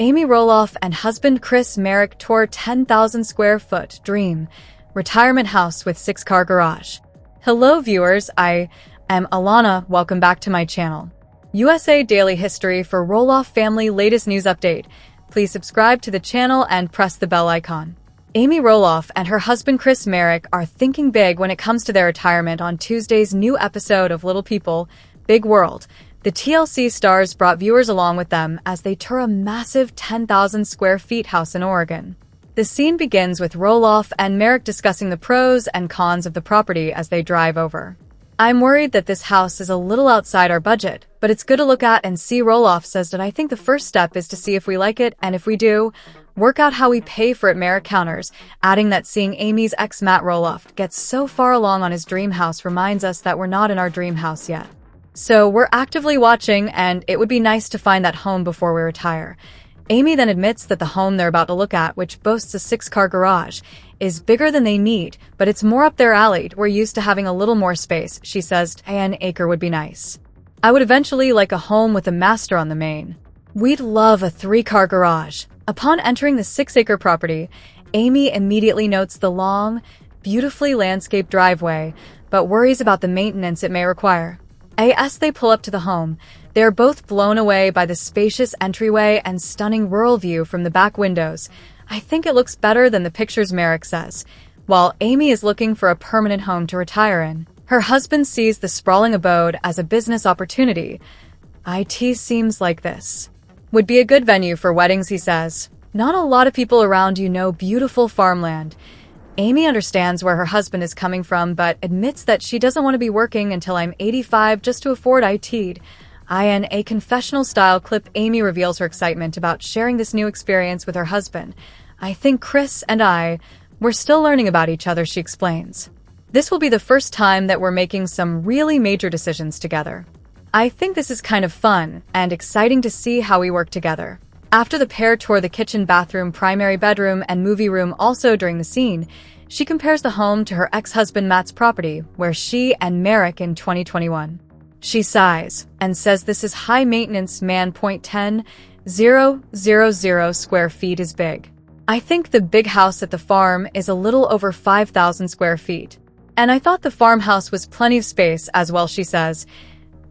Amy Roloff and husband Chris Marek tour 10,000 square foot dream retirement house with 6-car garage. Hello viewers, I am Alana. Welcome back to my channel. USA Daily History for Roloff family latest news update. Please subscribe to the channel and press the bell icon. Amy Roloff and her husband Chris Marek are thinking big when it comes to their retirement on Tuesday's new episode of Little People, Big World. The TLC stars brought viewers along with them as they tour a massive 10,000 square feet house in Oregon. The scene begins with Roloff and Marek discussing the pros and cons of the property as they drive over. I'm worried that this house is a little outside our budget, but it's good to look at and see. Roloff says that I think the first step is to see if we like it, and if we do, work out how we pay for it. Marek counters, adding that seeing Amy's ex Matt Roloff gets so far along on his dream house reminds us that we're not in our dream house yet. So we're actively watching, and it would be nice to find that home before we retire. Amy then admits that the home they're about to look at, which boasts a 6-car garage, is bigger than they need, but it's more up their alley. We're used to having a little more space. She says 10 acre would be nice. I would eventually like a home with a master on the main. We'd love a 3-car garage. Upon entering the 6-acre property, Amy immediately notes the long, beautifully landscaped driveway, but worries about the maintenance it may require. As they pull up to the home, they are both blown away by the spacious entryway and stunning rural view from the back windows. I think it looks better than the pictures, Marek says, while Amy is looking for a permanent home to retire in. Her husband sees the sprawling abode as a business opportunity. It seems like this would be a good venue for weddings, he says. Not a lot of people around you know beautiful farmland. Amy understands where her husband is coming from, but admits that she doesn't want to be working until I'm 85 just to afford it. In a confessional-style clip, Amy reveals her excitement about sharing this new experience with her husband. I think Chris and we're still learning about each other, she explains. This will be the first time that we're making some really major decisions together. I think this is kind of fun and exciting to see how we work together. After the pair tour the kitchen, bathroom, primary bedroom, and movie room, also during the scene, she compares the home to her ex-husband Matt's property, where she and Marek in 2021. She sighs and says this is high maintenance, man. 10,000 square feet is big. I think the big house at the farm is a little over 5,000 square feet. And I thought the farmhouse was plenty of space as well, she says.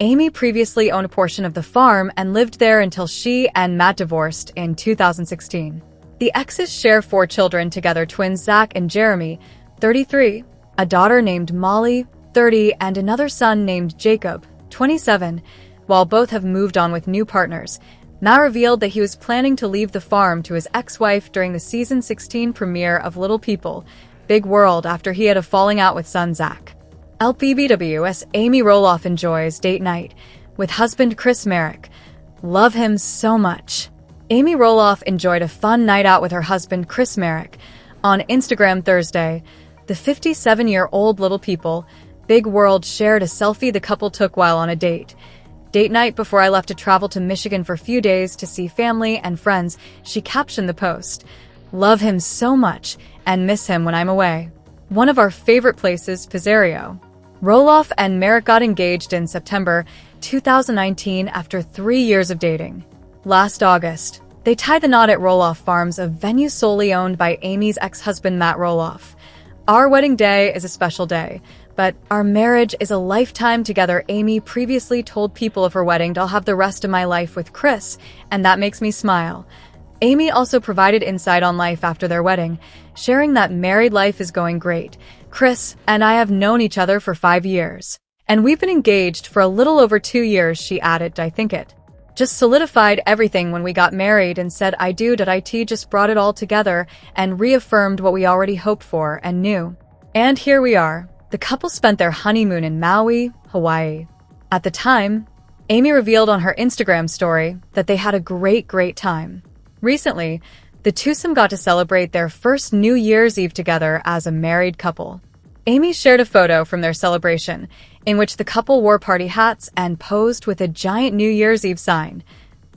Amy previously owned a portion of the farm and lived there until she and Matt divorced in 2016. The exes share 4 children together: twins Zach and Jeremy, 33, a daughter named Molly, 30, and another son named Jacob, 27. While both have moved on with new partners, Matt revealed that he was planning to leave the farm to his ex-wife during the season 16 premiere of Little People, Big World after he had a falling out with son Zach. LPBWS Amy Roloff enjoys date night with husband Chris Marek. Love him so much. Amy Roloff enjoyed a fun night out with her husband Chris Marek. On Instagram Thursday, the 57-year-old Little People, Big World shared a selfie the couple took while on a date. Date night before I left to travel to Michigan for a few days to see family and friends, she captioned the post. Love him so much and miss him when I'm away. One of our favorite places, Pizzerio. Roloff and Marek got engaged in September 2019 after 3 years of dating. Last August, they tied the knot at Roloff Farms, a venue solely owned by Amy's ex-husband Matt Roloff. Our wedding day is a special day, but our marriage is a lifetime together. Amy previously told People of her wedding, I'll have the rest of my life with Chris, and that makes me smile. Amy also provided insight on life after their wedding, sharing that married life is going great. Chris and I have known each other for 5 years, and we've been engaged for a little over 2 years, she added. I think it just solidified everything when we got married, and said I do. It just brought it all together and reaffirmed what we already hoped for and knew. And here we are. The couple spent their honeymoon in Maui, Hawaii. At the time, Amy revealed on her Instagram story that they had a great time. Recently, the twosome got to celebrate their first New Year's Eve together as a married couple. Amy shared a photo from their celebration, in which the couple wore party hats and posed with a giant New Year's Eve sign.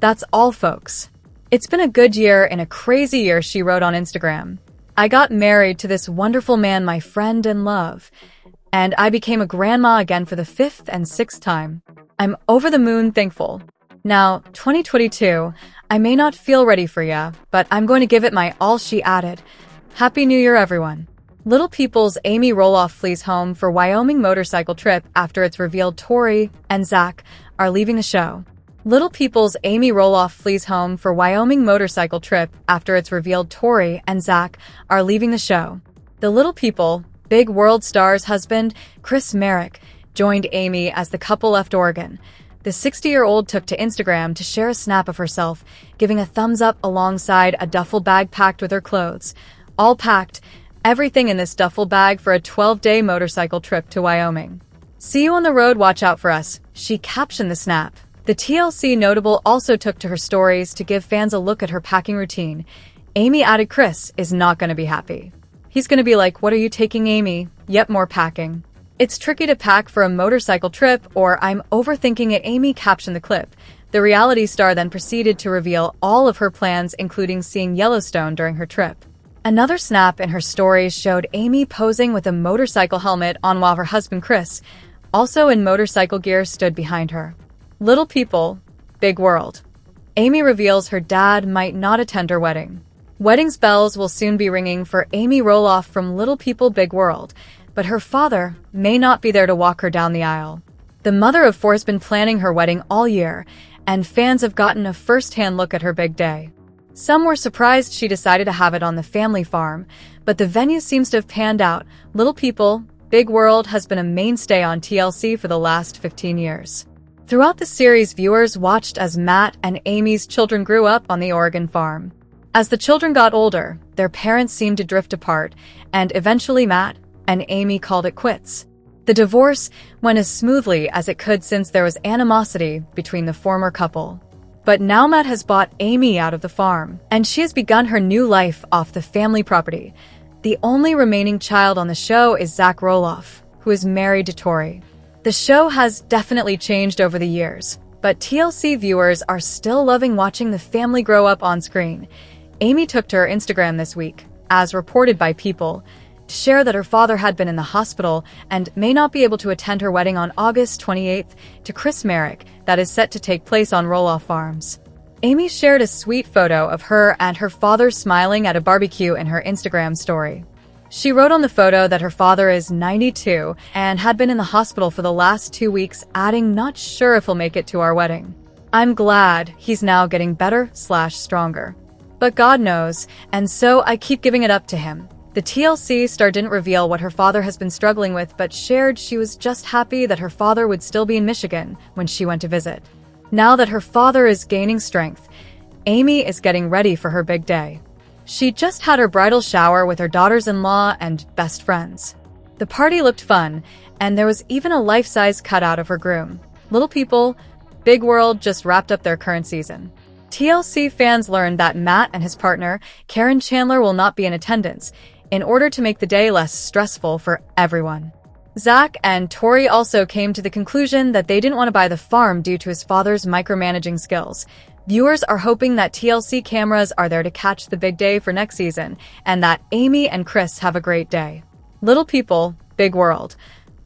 That's all, folks. It's been a good year and a crazy year, she wrote on Instagram. I got married to this wonderful man, my friend and love, and I became a grandma again for the 5th and 6th time. I'm over the moon thankful. Now, 2022, I may not feel ready for ya, but I'm going to give it my all, she added. Happy New Year, everyone. Little People's Amy Roloff flees home for Wyoming motorcycle trip after it's revealed Tori and Zach are leaving the show. Little People's Amy Roloff flees home for Wyoming motorcycle trip after it's revealed Tori and Zach are leaving the show. The Little People, Big World star's husband, Chris Marek, joined Amy as the couple left Oregon. The 60-year-old took to Instagram to share a snap of herself, giving a thumbs up alongside a duffel bag packed with her clothes. All packed, everything in this duffel bag for a 12-day motorcycle trip to Wyoming. See you on the road, watch out for us, she captioned the snap. The TLC notable also took to her stories to give fans a look at her packing routine. Amy added Chris is not going to be happy. He's going to be like, what are you taking, Amy? Yep, more packing. It's tricky to pack for a motorcycle trip, or I'm overthinking it, Amy captioned the clip. The reality star then proceeded to reveal all of her plans, including seeing Yellowstone during her trip. Another snap in her stories showed Amy posing with a motorcycle helmet on while her husband Chris, also in motorcycle gear, stood behind her. Little People, Big World. Amy reveals her dad might not attend her wedding. Wedding's bells will soon be ringing for Amy Roloff from Little People Big World, but her father may not be there to walk her down the aisle. The mother of four has been planning her wedding all year, and fans have gotten a first-hand look at her big day. Some were surprised she decided to have it on the family farm, but the venue seems to have panned out. Little People, Big World has been a mainstay on TLC for the last 15 years. Throughout the series, viewers watched as Matt and Amy's children grew up on the Oregon farm. As the children got older, their parents seemed to drift apart, and eventually Matt and Amy called it quits. The divorce went as smoothly as it could since there was animosity between the former couple. But now Matt has bought Amy out of the farm, and she has begun her new life off the family property. The only remaining child on the show is Zach Roloff, who is married to Tori. The show has definitely changed over the years, but TLC viewers are still loving watching the family grow up on screen. Amy took to her Instagram this week, as reported by People, to share that her father had been in the hospital and may not be able to attend her wedding on August 28th to Chris Marek that is set to take place on Roloff Farms. Amy shared a sweet photo of her and her father smiling at a barbecue in her Instagram story. She wrote on the photo that her father is 92 and had been in the hospital for the last 2 weeks, adding, "Not sure if he'll make it to our wedding. I'm glad he's now getting better/stronger. But God knows, and so I keep giving it up to him." The TLC star didn't reveal what her father has been struggling with, but shared she was just happy that her father would still be in Michigan when she went to visit. Now that her father is gaining strength, Amy is getting ready for her big day. She just had her bridal shower with her daughters-in-law and best friends. The party looked fun, and there was even a life-size cutout of her groom. Little People, Big World just wrapped up their current season. TLC fans learned that Matt and his partner, Karen Chandler, will not be in attendance, in order to make the day less stressful for everyone. Zach and Tori also came to the conclusion that they didn't want to buy the farm due to his father's micromanaging skills. Viewers are hoping that TLC cameras are there to catch the big day for next season, and that Amy and Chris have a great day. Little People, Big World.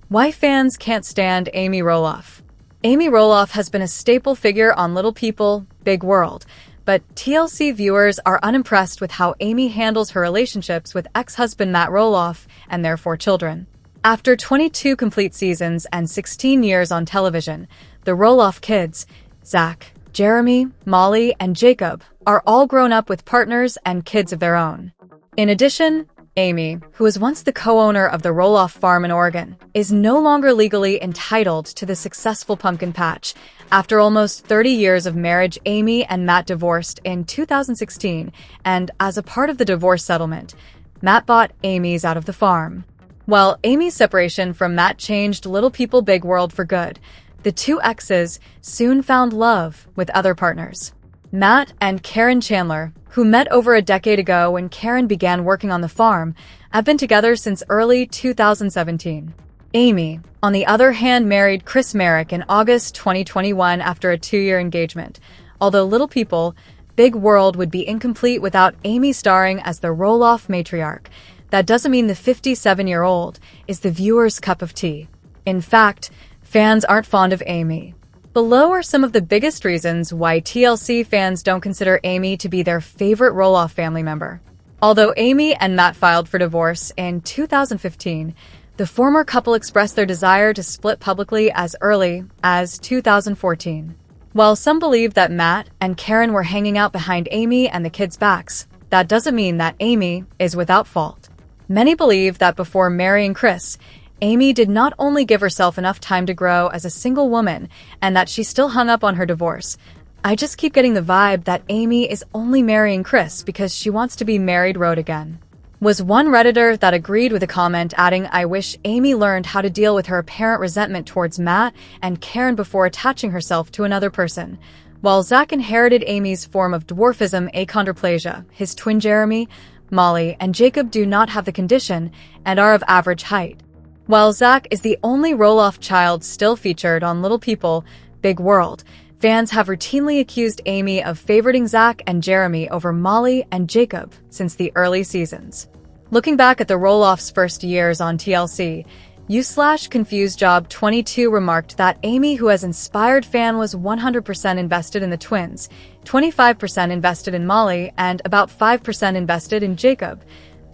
Why fans can't stand Amy Roloff. Amy Roloff has been a staple figure on Little People, Big World, but TLC viewers are unimpressed with how Amy handles her relationships with ex-husband Matt Roloff and their 4 children. After 22 complete seasons and 16 years on television, the Roloff kids, Zach, Jeremy, Molly, and Jacob, are all grown up with partners and kids of their own. In addition, Amy, who was once the co-owner of the Roloff farm in Oregon, is no longer legally entitled to the successful pumpkin patch. After almost 30 years of marriage, Amy and Matt divorced in 2016, and as a part of the divorce settlement, Matt bought Amy's out of the farm. While Amy's separation from Matt changed Little People Big World for good, the two exes soon found love with other partners. Matt and Karen Chandler, who met over a decade ago when Karen began working on the farm, have been together since early 2017. Amy, on the other hand, married Chris Marek in August 2021 after a 2-year engagement. Although Little People, Big World would be incomplete without Amy starring as the Roloff matriarch, that doesn't mean the 57-year-old is the viewer's cup of tea. In fact, fans aren't fond of Amy. Below are some of the biggest reasons why TLC fans don't consider Amy to be their favorite Roloff family member. Although Amy and Matt filed for divorce in 2015, the former couple expressed their desire to split publicly as early as 2014. While some believe that Matt and Karen were hanging out behind Amy and the kids' backs, that doesn't mean that Amy is without fault. Many believe that before marrying Chris, Amy did not only give herself enough time to grow as a single woman and that she still hung up on her divorce. I just keep getting the vibe that Amy is only marrying Chris because she wants to be married road again. Was one Redditor that agreed with the comment, adding, "I wish Amy learned how to deal with her apparent resentment towards Matt and Karen before attaching herself to another person." While Zach inherited Amy's form of dwarfism achondroplasia, his twin Jeremy, Molly, and Jacob do not have the condition and are of average height. While Zach is the only Roloff child still featured on Little People, Big World, fans have routinely accused Amy of favoriting Zach and Jeremy over Molly and Jacob since the early seasons. Looking back at the Roloff's first years on TLC, u/ConfusedJob22 remarked that Amy, who has inspired fan, was 100% invested in the twins, 25% invested in Molly, and about 5% invested in Jacob.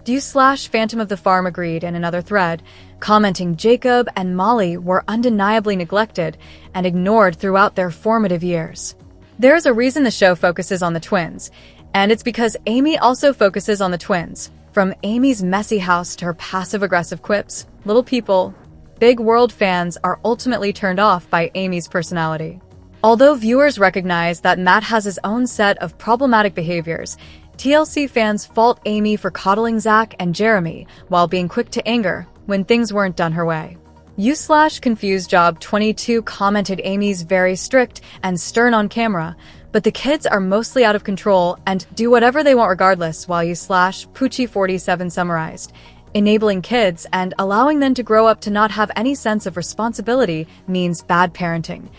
U/Phantom of the Farm agreed in another thread, commenting Jacob and Molly were undeniably neglected and ignored throughout their formative years. There's a reason the show focuses on the twins, and it's because Amy also focuses on the twins. From Amy's messy house to her passive-aggressive quips, Little People, Big World fans are ultimately turned off by Amy's personality. Although viewers recognize that Matt has his own set of problematic behaviors, TLC fans fault Amy for coddling Zach and Jeremy while being quick to anger when things weren't done her way. u/ConfusedJob22 commented Amy's very strict and stern on camera, but the kids are mostly out of control and do whatever they want regardless, while u/Poochie47 summarized, enabling kids and allowing them to grow up to not have any sense of responsibility means bad parenting.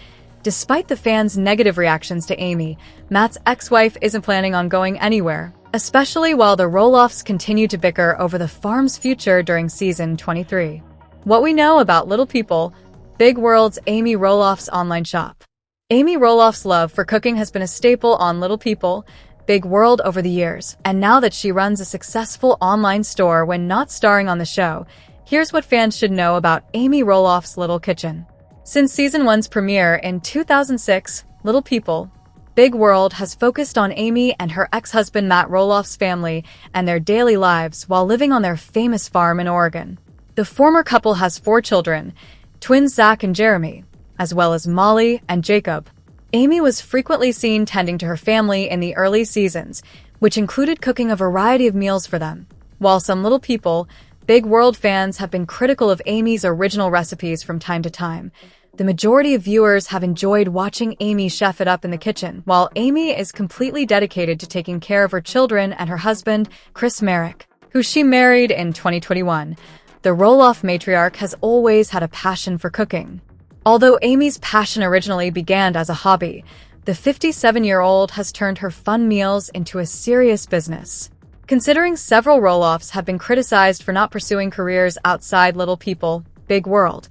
Despite the fans' negative reactions to Amy, Matt's ex-wife isn't planning on going anywhere, especially while the Roloffs continue to bicker over the farm's future during season 23. What we know about Little People, Big World's Amy Roloff's online shop. Amy Roloff's love for cooking has been a staple on Little People, Big World over the years, and now that she runs a successful online store when not starring on the show, here's what fans should know about Amy Roloff's Little Kitchen. Since Season 1's premiere in 2006, Little People, Big World has focused on Amy and her ex-husband Matt Roloff's family and their daily lives while living on their famous farm in Oregon. The former couple has 4 children, twins Zach and Jeremy, as well as Molly and Jacob. Amy was frequently seen tending to her family in the early seasons, which included cooking a variety of meals for them. While some Little People, Big World fans have been critical of Amy's original recipes from time to time, the majority of viewers have enjoyed watching Amy chef it up in the kitchen, while Amy is completely dedicated to taking care of her children and her husband, Chris Marek, who she married in 2021. The Roloff matriarch has always had a passion for cooking. Although Amy's passion originally began as a hobby, the 57-year-old has turned her fun meals into a serious business. Considering several Roloffs have been criticized for not pursuing careers outside Little People, Big World,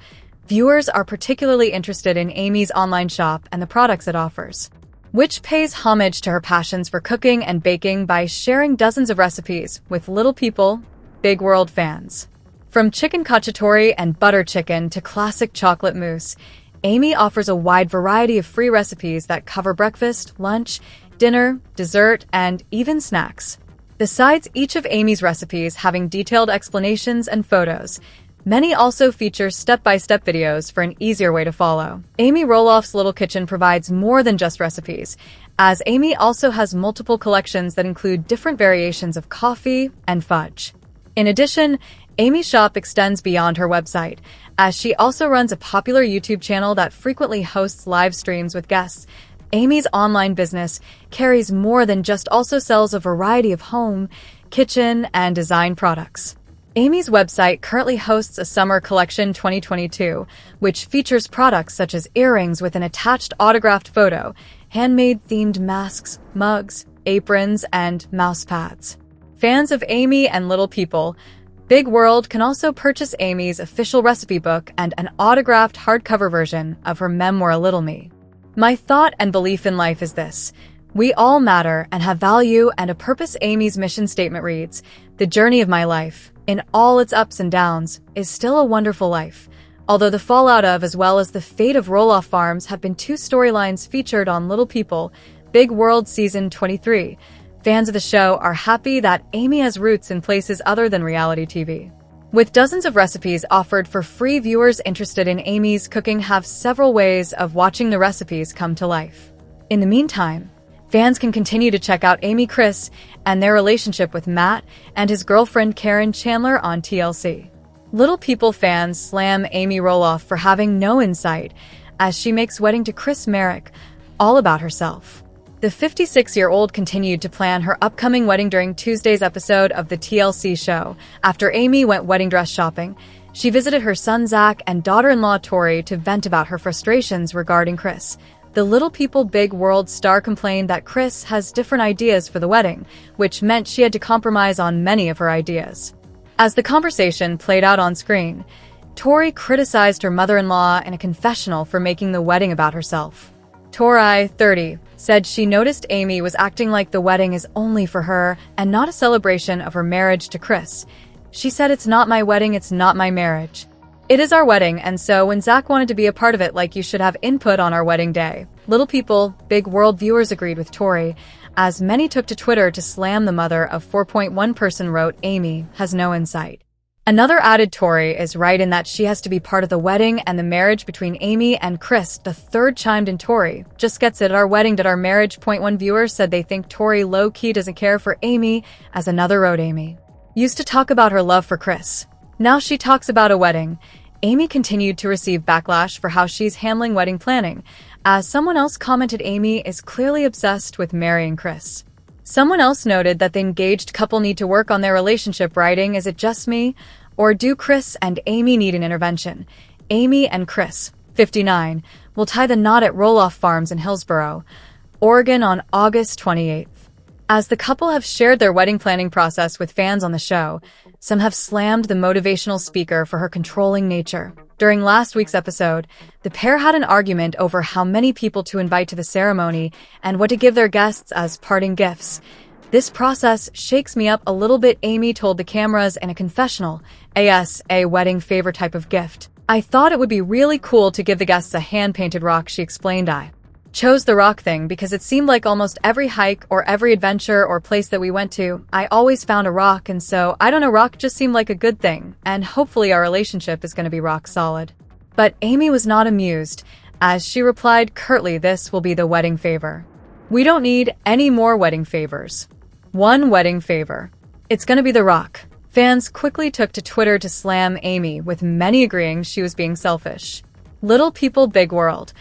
viewers are particularly interested in Amy's online shop and the products it offers, which pays homage to her passions for cooking and baking by sharing dozens of recipes with Little People, Big World fans. From chicken cacciatore and butter chicken to classic chocolate mousse, Amy offers a wide variety of free recipes that cover breakfast, lunch, dinner, dessert, and even snacks. Besides each of Amy's recipes having detailed explanations and photos, many also feature step-by-step videos for an easier way to follow. Amy Roloff's Little Kitchen provides more than just recipes, as Amy also has multiple collections that include different variations of coffee and fudge. In addition, Amy's shop extends beyond her website, as she also runs a popular YouTube channel that frequently hosts live streams with guests. Amy's online business carries more than just also sells a variety of home, kitchen, and design products. Amy's website currently hosts a Summer Collection 2022, which features products such as earrings with an attached autographed photo, handmade-themed masks, mugs, aprons, and mouse pads. Fans of Amy and Little People, Big World can also purchase Amy's official recipe book and an autographed hardcover version of her memoir Little Me. My thought and belief in life is this: we all matter and have value and a purpose. Amy's mission statement reads, "The journey of my life, in all its ups and downs, is still a wonderful life." Although the fallout of as well as the fate of Roloff Farms have been two storylines featured on Little People, Big World Season 23, fans of the show are happy that Amy has roots in places other than reality TV. With dozens of recipes offered for free, viewers interested in Amy's cooking have several ways of watching the recipes come to life. In the meantime, fans can continue to check out Amy, Chris, and their relationship with Matt and his girlfriend Karen Chandler on TLC. Little People fans slam Amy Roloff for having no insight as she makes wedding to Chris Marek all about herself. The 56-year-old continued to plan her upcoming wedding during Tuesday's episode of the TLC show. After Amy went wedding dress shopping, she visited her son Zach and daughter-in-law Tori to vent about her frustrations regarding Chris. The Little People Big World star complained that Chris has different ideas for the wedding, which meant she had to compromise on many of her ideas. As the conversation played out on screen, Tori criticized her mother-in-law in a confessional for making the wedding about herself. Tori, 30, said she noticed Amy was acting like the wedding is only for her and not a celebration of her marriage to Chris. She said, "It's not my wedding, it's not my marriage. It is our wedding, and so when Zach wanted to be a part of it, like, you should have input on our wedding day." Little People, Big World viewers agreed with Tori, as many took to Twitter to slam the mother of 4.1 person wrote, "Amy has no insight." Another added, "Tori is right in that she has to be part of the wedding and the marriage between Amy and Chris." The third chimed in, "Tori just gets it at our wedding, did our marriage." One viewer said they think Tori low-key doesn't care for Amy, as another wrote, "Amy used to talk about her love for Chris. Now she talks about a wedding." Amy continued to receive backlash for how she's handling wedding planning, as someone else commented, "Amy is clearly obsessed with marrying Chris." Someone else noted that the engaged couple need to work on their relationship, writing, "Is it just me, or do Chris and Amy need an intervention?" Amy and Chris, 59, will tie the knot at Roloff Farms in Hillsboro, Oregon on August 28th. As the couple have shared their wedding planning process with fans on the show, some have slammed the motivational speaker for her controlling nature. During last week's episode, the pair had an argument over how many people to invite to the ceremony and what to give their guests as parting gifts. "This process shakes me up a little bit," Amy told the cameras in a confessional. A wedding favor type of gift. "I thought it would be really cool to give the guests a hand-painted rock," she explained. "I chose the rock thing because it seemed like almost every hike or every adventure or place that we went to, I always found a rock, and so, I don't know, rock just seemed like a good thing, and hopefully our relationship is going to be rock solid." But Amy was not amused, as she replied curtly, "This will be the wedding favor. We don't need any more wedding favors. One wedding favor. It's going to be the rock." Fans quickly took to Twitter to slam Amy, with many agreeing she was being selfish. Little People Big World.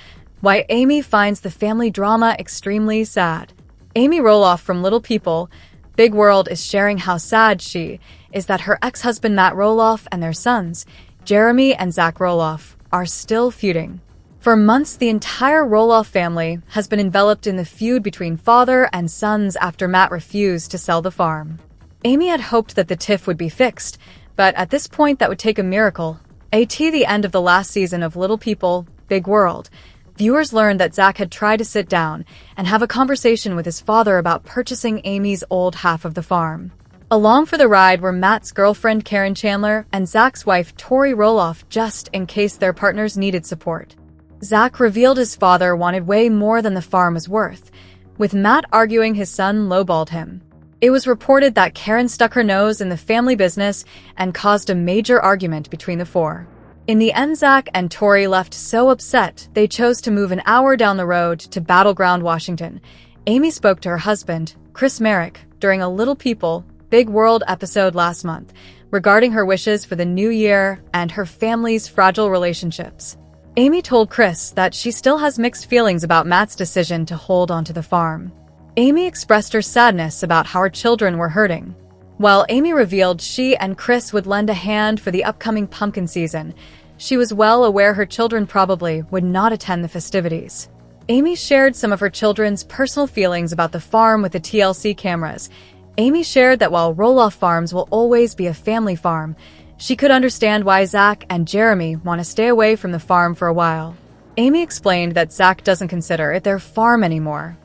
Why Amy finds the family drama extremely sad. Amy Roloff from Little People Big World is sharing how sad she is that her ex-husband Matt Roloff and their sons, Jeremy and Zach Roloff, are still feuding. For months, the entire Roloff family has been enveloped in the feud between father and sons after Matt refused to sell the farm. Amy had hoped that the tiff would be fixed, but at this point that would take a miracle. At the end of the last season of Little People Big World, viewers learned that Zach had tried to sit down and have a conversation with his father about purchasing Amy's old half of the farm. Along for the ride were Matt's girlfriend Karen Chandler and Zach's wife Tori Roloff, just in case their partners needed support. Zach revealed his father wanted way more than the farm was worth, with Matt arguing his son lowballed him. It was reported that Karen stuck her nose in the family business and caused a major argument between the four. In the end, Zach and Tori left so upset they chose to move an hour down the road to Battleground, Washington. Amy spoke to her husband, Chris Marek, during a Little People Big World episode last month regarding her wishes for the new year and her family's fragile relationships. Amy told Chris that she still has mixed feelings about Matt's decision to hold onto the farm. Amy expressed her sadness about how her children were hurting. While Amy revealed she and Chris would lend a hand for the upcoming pumpkin season, she was well aware her children probably would not attend the festivities. Amy shared some of her children's personal feelings about the farm with the TLC cameras. Amy shared that while Roloff Farms will always be a family farm, she could understand why Zach and Jeremy want to stay away from the farm for a while. Amy explained that Zach doesn't consider it their farm anymore.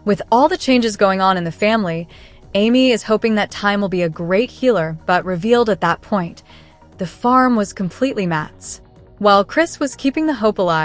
With all the changes going on in the family, Amy is hoping that time will be a great healer, but revealed at that point, the farm was completely Matt's. While Chris was keeping the hope alive,